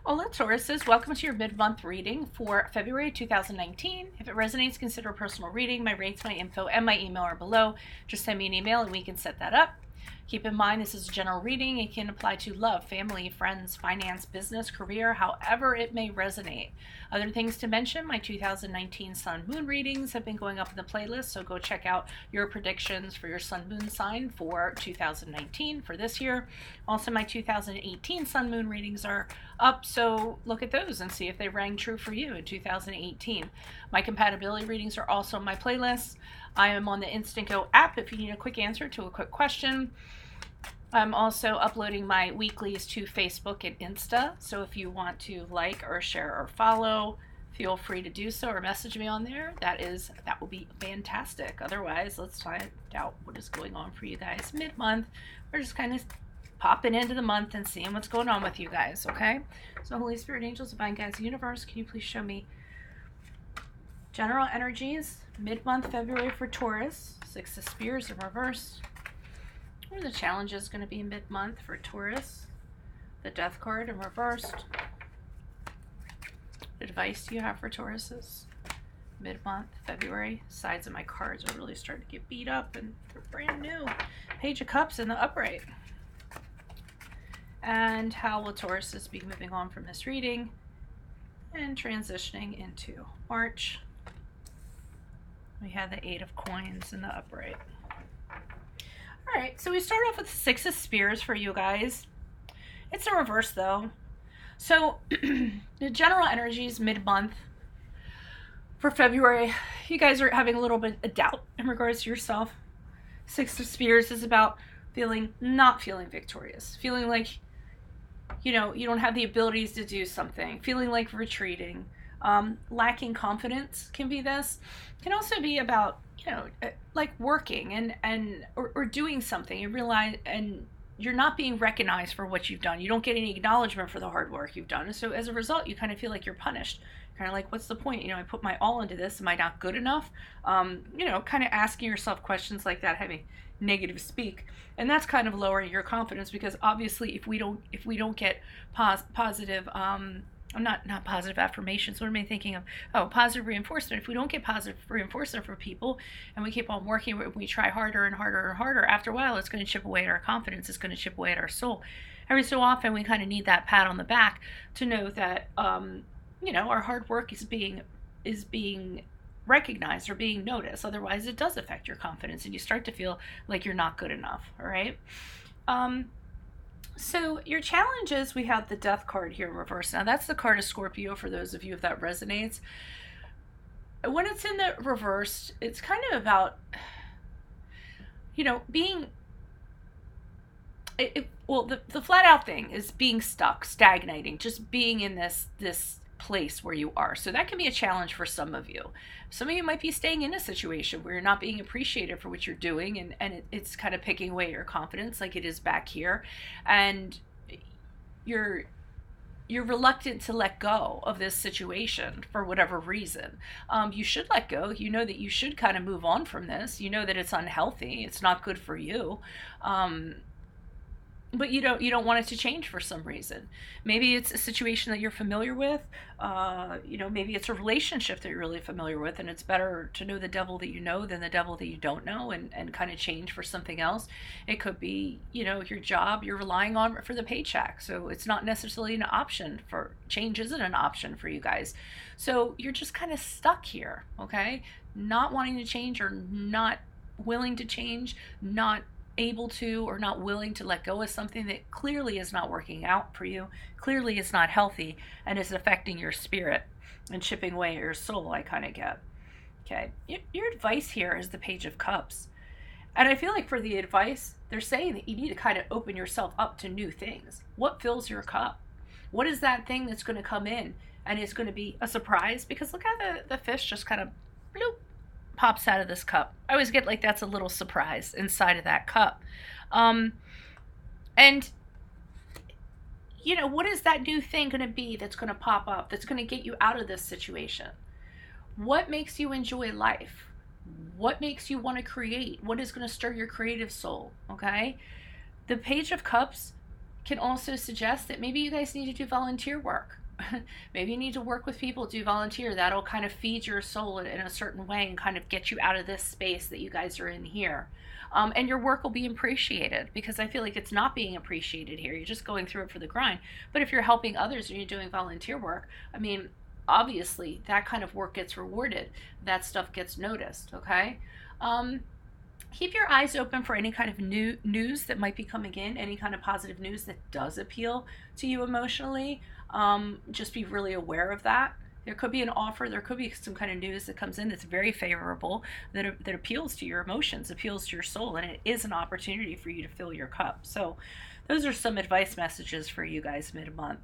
Hola Tauruses, welcome to your mid-month reading for February 2019. If it resonates, consider a personal reading. My rates, my info, and my email are below. Just send me an email and we can set that up. Keep in mind this is a general reading. It can apply to love, family, friends, finance, business, career, however it may resonate. Other things to mention, my 2019 Sun Moon readings have been going up in the playlist, so go check out your predictions for your Sun Moon sign for 2019 for this year. Also, my 2018 Sun Moon readings are up, so look at those and see if they rang true for you in 2018. My compatibility readings are also on my playlist. I am on the Instant Go app if you need a quick answer to a quick question. I'm also uploading my weeklies to Facebook and Insta, so if you want to like or share or follow, feel free to do so or message me on there. That will be fantastic. Otherwise, let's find out what is going on for you guys mid-month. We're just kind of popping into the month and seeing what's going on with you guys, okay? So Holy Spirit, angels, divine guides, universe, can you please show me general energies mid-month February for Taurus, Six of Spears in reverse. What are the challenges going to be mid-month for Taurus? The Death card in reversed. What advice do you have for Tauruses mid-month February? Sides of my cards are really starting to get beat up and they're brand new. Page of Cups in the upright. And how will Tauruses be moving on from this reading and transitioning into March? We have the Eight of Coins in the upright. All right, so we start off with Six of Spears for you guys. It's a reverse though. So the general energies mid-month for February, you guys are having a little bit of doubt in regards to yourself. Six of Spears is about not feeling victorious, feeling like, you don't have the abilities to do something, feeling like retreating, lacking confidence can be this. Can also be about, like working or doing something and realize, and you're not being recognized for what you've done. You don't get any acknowledgement for the hard work you've done. So as a result, you kind of feel like you're punished. Kind of like, what's the point? I put my all into this. Am I not good enough? Kind of asking yourself questions like that, having negative speak, and that's kind of lowering your confidence, because obviously if we don't get positive not positive affirmations, what am I thinking of? Positive reinforcement. If we don't get positive reinforcement from people and we keep on working, we try harder and harder and harder, after a while it's going to chip away at our confidence, it's going to chip away at our soul. Every so often we kind of need that pat on the back to know that our hard work is being recognized or being noticed. Otherwise it does affect your confidence and you start to feel like you're not good enough. All right. So your challenges, we have the Death card here in reverse. Now that's the card of Scorpio for those of you if that resonates. When it's in the reverse, it's kind of about, being, the flat out thing is being stuck, stagnating, just being in this place where you are. So that can be a challenge for some of you. Some of you might be staying in a situation where you're not being appreciated for what you're doing, and it's kind of picking away at your confidence like it is back here, and you're reluctant to let go of this situation for whatever reason. You should let go. You know that you should kind of move on from this. You know that it's unhealthy. It's not good for you. But you don't want it to change for some reason. Maybe it's a situation that you're familiar with. Maybe it's a relationship that you're really familiar with, and it's better to know the devil that you know than the devil that you don't know, and kind of change for something else. It could be, your job you're relying on for the paycheck. So it's not necessarily an option for change, isn't an option for you guys. So you're just kind of stuck here, okay? Not wanting to change or not willing to change, not able to or not willing to let go of something that clearly is not working out for you, clearly is not healthy, and is affecting your spirit and chipping away at your soul, I kind of get. Okay, your advice here is the Page of Cups. And I feel like for the advice, they're saying that you need to kind of open yourself up to new things. What fills your cup? What is that thing that's going to come in and it's going to be a surprise? Because look how the fish just kind of bloop, pops out of this cup. I always get like that's a little surprise inside of that cup. And what is that new thing going to be that's going to pop up, that's going to get you out of this situation? What makes you enjoy life? What makes you want to create? What is going to stir your creative soul? Okay. The Page of Cups can also suggest that maybe you guys need to do volunteer work. Maybe you need to work with people, do volunteer. That'll kind of feed your soul in a certain way and kind of get you out of this space that you guys are in here. And your work will be appreciated, because I feel like it's not being appreciated here. You're just going through it for the grind. But if you're helping others and you're doing volunteer work, I mean, obviously that kind of work gets rewarded. That stuff gets noticed, okay? Keep your eyes open for any kind of new news that might be coming in, any kind of positive news that does appeal to you emotionally. Just be really aware of that. There could be an offer, there could be some kind of news that comes in that's very favorable, that appeals to your emotions, appeals to your soul, and it is an opportunity for you to fill your cup. So those are some advice messages for you guys mid-month.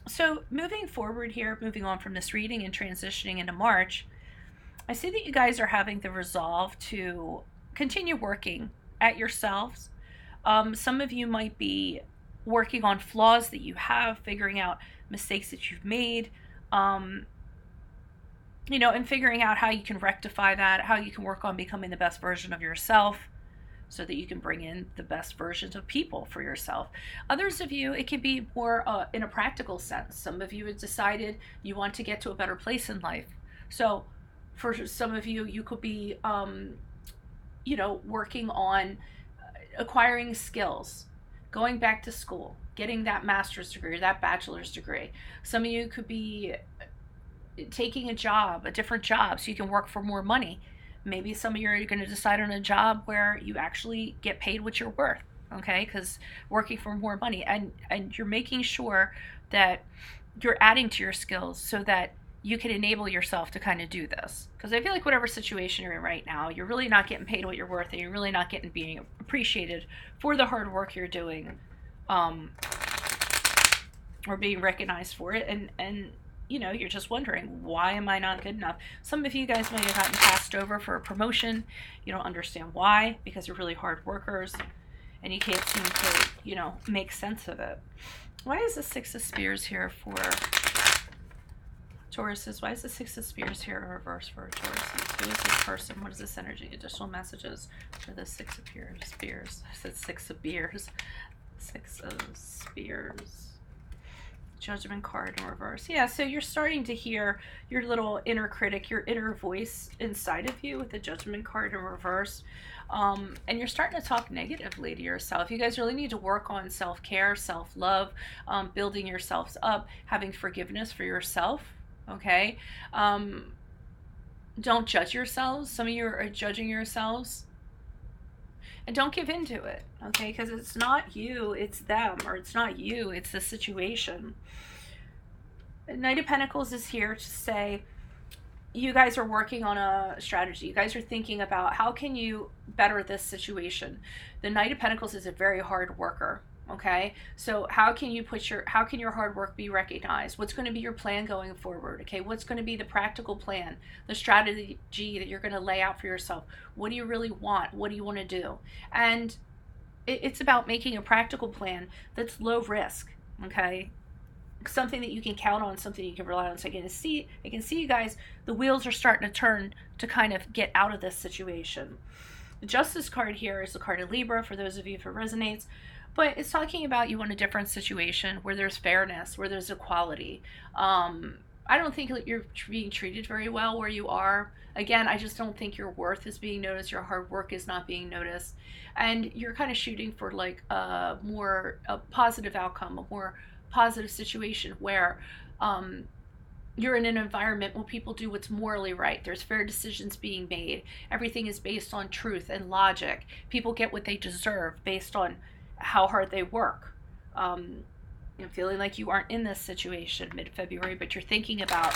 So moving forward here, moving on from this reading and transitioning into March, I see that you guys are having the resolve to continue working at yourselves. Some of you might be working on flaws that you have, figuring out mistakes that you've made, and figuring out how you can rectify that, how you can work on becoming the best version of yourself so that you can bring in the best versions of people for yourself. Others of you, it can be more in a practical sense. Some of you have decided you want to get to a better place in life. So for some of you, you could be, working on acquiring skills, going back to school, getting that master's degree or that bachelor's degree. Some of you could be taking a different job, so you can work for more money. Maybe some of you are going to decide on a job where you actually get paid what you're worth, okay? Because working for more money, and you're making sure that you're adding to your skills so that you can enable yourself to kind of do this. Because I feel like whatever situation you're in right now, you're really not getting paid what you're worth, and you're really not being appreciated for the hard work you're doing, or being recognized for it. And you're just wondering, why am I not good enough? Some of you guys might have gotten passed over for a promotion. You don't understand why, because you're really hard workers and you can't seem to, make sense of it. Why is the Six of Spears here for Tauruses? Why is the Six of Spears here in reverse for Tauruses? Who is this person? What is this energy? Additional messages for the Six of Spears. I said Six of Beers. Six of Spears. Judgment card in reverse. Yeah, so you're starting to hear your little inner critic, your inner voice inside of you with the Judgment card in reverse. And you're starting to talk negatively to yourself. You guys really need to work on self-care, self-love, building yourselves up, having forgiveness for yourself, okay? Don't judge yourselves. Some of you are judging yourselves. And don't give in to it, okay? Because it's not you, it's them. Or it's not you, it's the situation. The Knight of Pentacles is here to say, you guys are working on a strategy. You guys are thinking about, how can you better this situation? The Knight of Pentacles is a very hard worker, okay? So how can your hard work be recognized? What's going to be your plan going forward? Okay, what's going to be the practical plan, the strategy that you're going to lay out for yourself? What do you really want? What do you want to do? And it's about making a practical plan that's low risk, okay? Something that you can count on, something you can rely on. So I can see you guys, the wheels are starting to turn to kind of get out of this situation. The Justice card here is the card of Libra, for those of you if it resonates. But it's talking about you in a different situation where there's fairness, where there's equality. I don't think that you're being treated very well where you are. Again, I just don't think your worth is being noticed. Your hard work is not being noticed. And you're kind of shooting for like a positive outcome, a more positive situation where you're in an environment where people do what's morally right. There's fair decisions being made. Everything is based on truth and logic. People get what they deserve based on how hard they work. Feeling like you aren't in this situation mid-February, but you're thinking about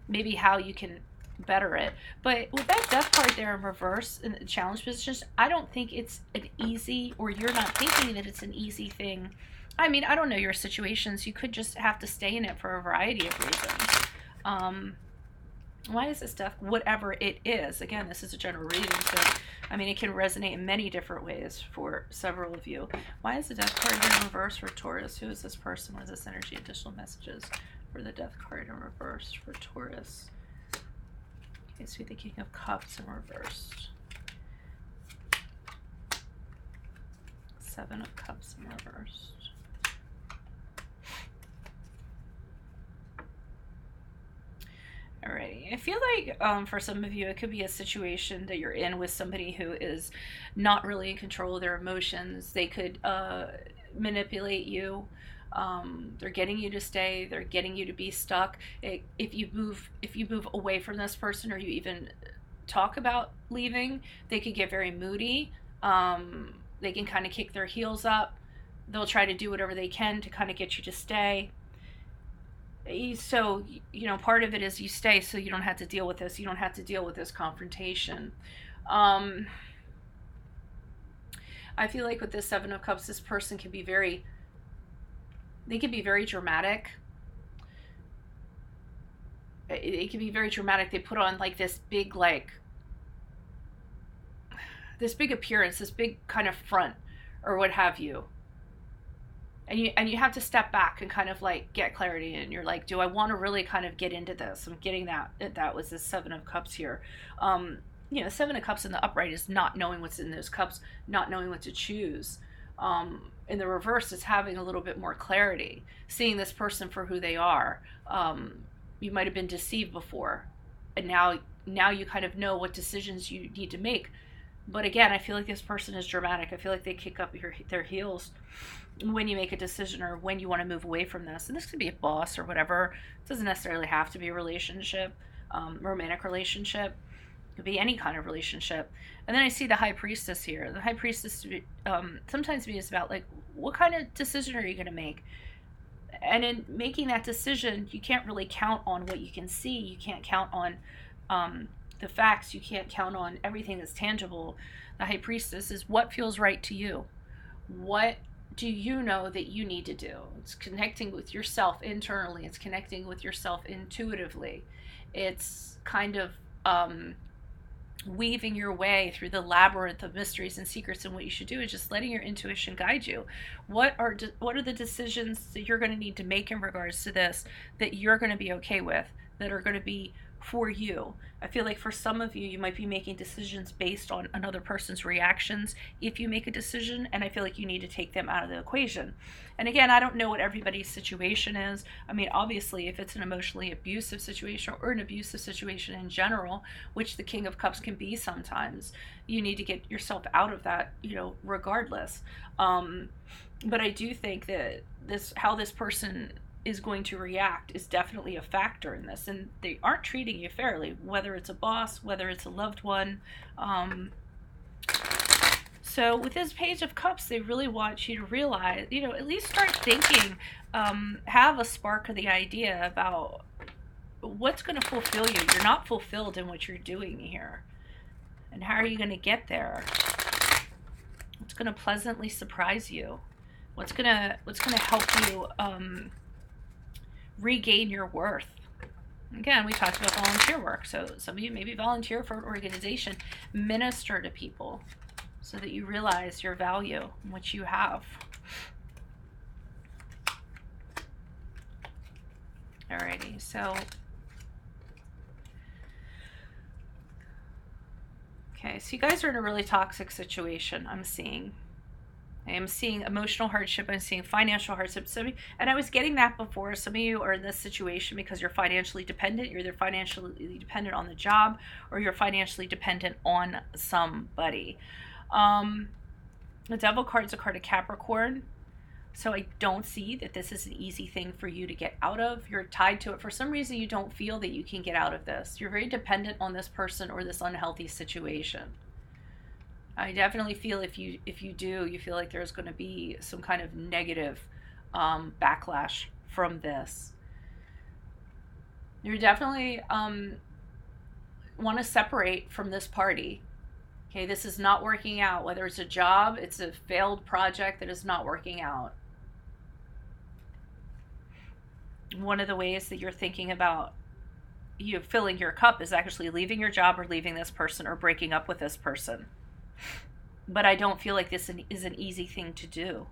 maybe how you can better it. But with that Death card there in reverse in the challenge positions, I don't think it's an easy, or you're not thinking that it's an easy thing. I mean, I don't know your situations. You could just have to stay in it for a variety of reasons. Why is this Death? Whatever it is. Again, this is a general reading, so I mean, it can resonate in many different ways for several of you. Why is the Death card in reverse for Taurus? Who is this person? What is this energy? Additional messages for the Death card in reverse for Taurus. Okay, so the King of Cups in reverse. Seven of Cups in reverse. Alrighty, I feel like for some of you it could be a situation that you're in with somebody who is not really in control of their emotions. They could manipulate you. They're getting you to stay. They're getting you to be stuck. If you move away from this person, or you even talk about leaving, they could get very moody. They can kind of kick their heels up. They'll try to do whatever they can to kind of get you to stay. So, you know, part of it is you stay so you don't have to deal with this. You don't have to deal with this confrontation. I feel like with this Seven of Cups, this person can be very dramatic. It can be very dramatic. They put on like this big appearance, this big kind of front or what have you. And you have to step back and kind of like get clarity, and you're like, do I want to really kind of get into this? I'm getting that was the Seven of Cups here. You know, Seven of Cups in the upright is not knowing what's in those cups, not knowing what to choose. In the reverse is having a little bit more clarity, seeing this person for who they are. You might have been deceived before, and now you kind of know what decisions you need to make. But again, I feel like this person is dramatic. I feel like they kick up their heels when you make a decision or when you want to move away from this. And this could be a boss or whatever. It doesn't necessarily have to be a relationship, romantic relationship. It could be any kind of relationship. And then I see the High Priestess here. The High Priestess sometimes means about like, what kind of decision are you going to make? And in making that decision, you can't really count on what you can see. You can't count on the facts. You can't count on everything that's tangible. The High Priestess is what feels right to you. What do you know that you need to do? It's connecting with yourself internally. It's connecting with yourself intuitively. It's kind of weaving your way through the labyrinth of mysteries and secrets, and what you should do is just letting your intuition guide you. What are the decisions that you're going to need to make in regards to this that you're going to be okay with, that are going to be for you? I feel like for some of you, you might be making decisions based on another person's reactions if you make a decision, and I feel like you need to take them out of the equation. And again, I don't know what everybody's situation is. I mean, obviously, if it's an emotionally abusive situation or an abusive situation in general, which the King of Cups can be sometimes, you need to get yourself out of that, you know, regardless. But I do think that how this person is going to react is definitely a factor in this, and they aren't treating you fairly, whether it's a boss, whether it's a loved one. So with this Page of Cups, they really want you to realize, you know, at least start thinking, have a spark of the idea about what's going to fulfill you. You're not fulfilled in what you're doing here, and how are you going to get there? What's going to pleasantly surprise you? What's going to help you regain your worth? Again, we talked about volunteer work. So some of you maybe volunteer for an organization, minister to people so that you realize your value and what you have. Alrighty, so okay, so you guys are in a really toxic situation, I'm seeing. I am seeing emotional hardship. I'm seeing financial hardship. And I was getting that before. Some of you are in this situation because you're financially dependent. You're either financially dependent on the job, or you're financially dependent on somebody. The Devil card is a card of Capricorn. So I don't see that this is an easy thing for you to get out of. You're tied to it. For some reason, you don't feel that you can get out of this. You're very dependent on this person or this unhealthy situation. I definitely feel if you do, you feel like there's going to be some kind of negative backlash from this. You definitely want to separate from this party. Okay, this is not working out. Whether it's a job, it's a failed project that is not working out. One of the ways that you're thinking about you filling your cup is actually leaving your job or leaving this person or breaking up with this person. But I don't feel like this is an easy thing to do.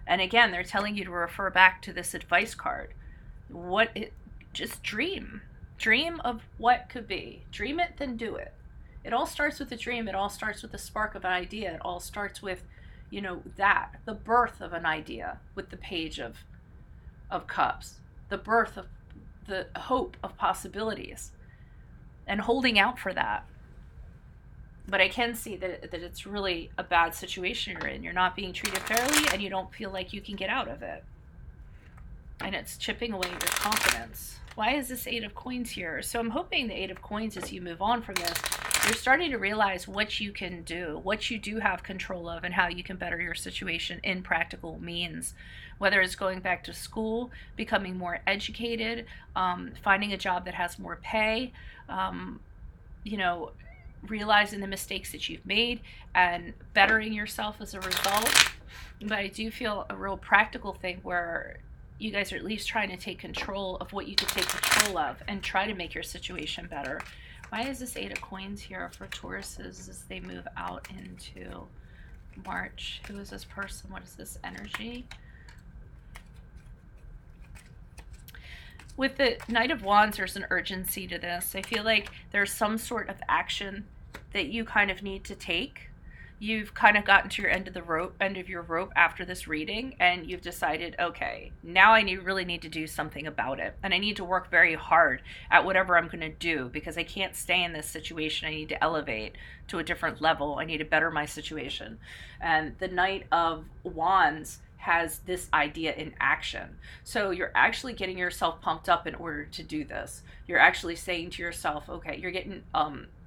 And again, they're telling you to refer back to this advice card. Just dream. Dream of what could be. Dream it, then do it. It all starts with a dream. It all starts with the spark of an idea. It all starts with, you know, that, the birth of an idea with the Page of Cups, the birth of the hope of possibilities, and holding out for that. But I can see that it's really a bad situation you're in. You're not being treated fairly, and you don't feel like you can get out of it. And it's chipping away your confidence. Why is this 8 of Coins here? So I'm hoping the 8 of Coins, as you move on from this, you're starting to realize what you can do, what you do have control of, and how you can better your situation in practical means. Whether it's going back to school, becoming more educated, finding a job that has more pay, you know, realizing the mistakes that you've made and bettering yourself as a result. But I do feel a real practical thing where you guys are at least trying to take control of what you can take control of and try to make your situation better. Why is this 8 of Coins here for Tauruses as they move out into March? Who is this person? What is this energy? With the Knight of Wands, there's an urgency to this. I feel like there's some sort of action that you kind of need to take. You've kind of gotten to your end of your rope after this reading, and you've decided, okay, now I really need to do something about it, and I need to work very hard at whatever I'm going to do, because I can't stay in this situation. I need to elevate to a different level. I need to better my situation. And the Knight of Wands has this idea in action. So you're actually getting yourself pumped up in order to do this. You're actually saying to yourself, okay, you're getting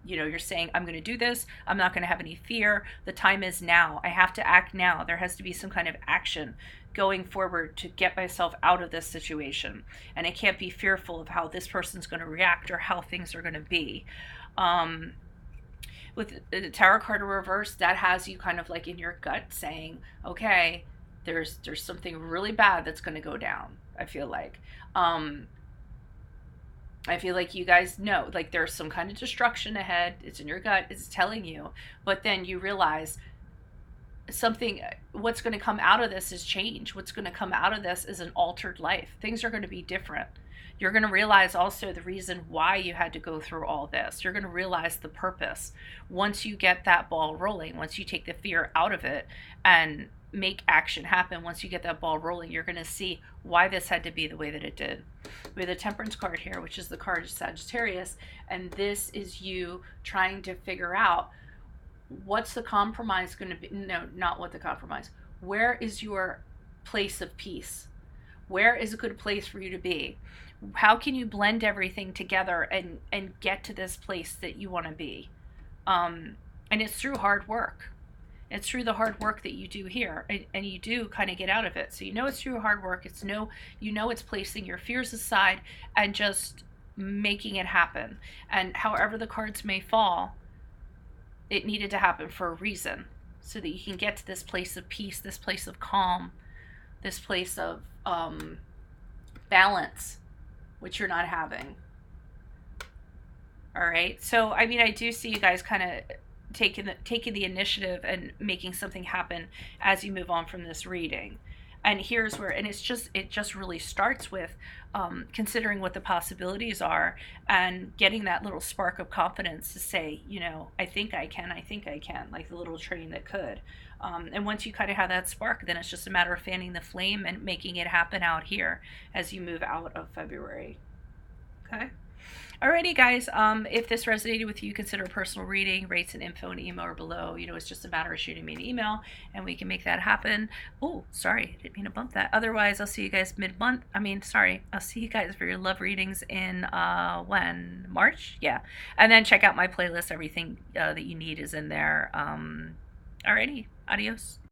you know, you're saying, I'm going to do this. I'm not going to have any fear. The time is now. I have to act now. There has to be some kind of action going forward to get myself out of this situation. And I can't be fearful of how this person's going to react or how things are going to be. With the Tarot card in reverse, that has you kind of like in your gut saying, okay, there's something really bad that's going to go down. I feel like you guys know, like, there's some kind of destruction ahead. It's in your gut. It's telling you. But then you realize what's going to come out of this is change. What's going to come out of this is an altered life. Things are going to be different. You're going to realize also the reason why you had to go through all this. You're going to realize the purpose. Once you get that ball rolling, once you take the fear out of it and make action happen, once you get that ball rolling, you're going to see why this had to be the way that it did. We have the Temperance card here, which is the card of Sagittarius, and this is you trying to figure out what's the compromise going to be. No, not what the compromise. Where is your place of peace? Where is a good place for you to be? How can you blend everything together and get to this place that you want to be? And it's through hard work. It's through the hard work that you do here, and you do kind of get out of it. So you know it's through hard work. It's placing your fears aside and just making it happen. And however the cards may fall, it needed to happen for a reason, so that you can get to this place of peace, this place of calm, this place of balance, which you're not having. All right. So, I mean, I do see you guys kind of taking the initiative and making something happen as you move on from this reading. And here's where, and it just really starts with considering what the possibilities are and getting that little spark of confidence to say, you know, I think I can, like the little train that could. And once you kind of have that spark, then it's just a matter of fanning the flame and making it happen out here as you move out of February. Okay. Alrighty, guys, if this resonated with you, consider a personal reading. Rates and info and email are below. You know, it's just a matter of shooting me an email, and we can make that happen. Oh, sorry, I didn't mean to bump that. Otherwise, I'll see you guys mid-month. I'll see you guys for your love readings in, when? March? Yeah. And then check out my playlist. Everything that you need is in there. Alrighty, adios.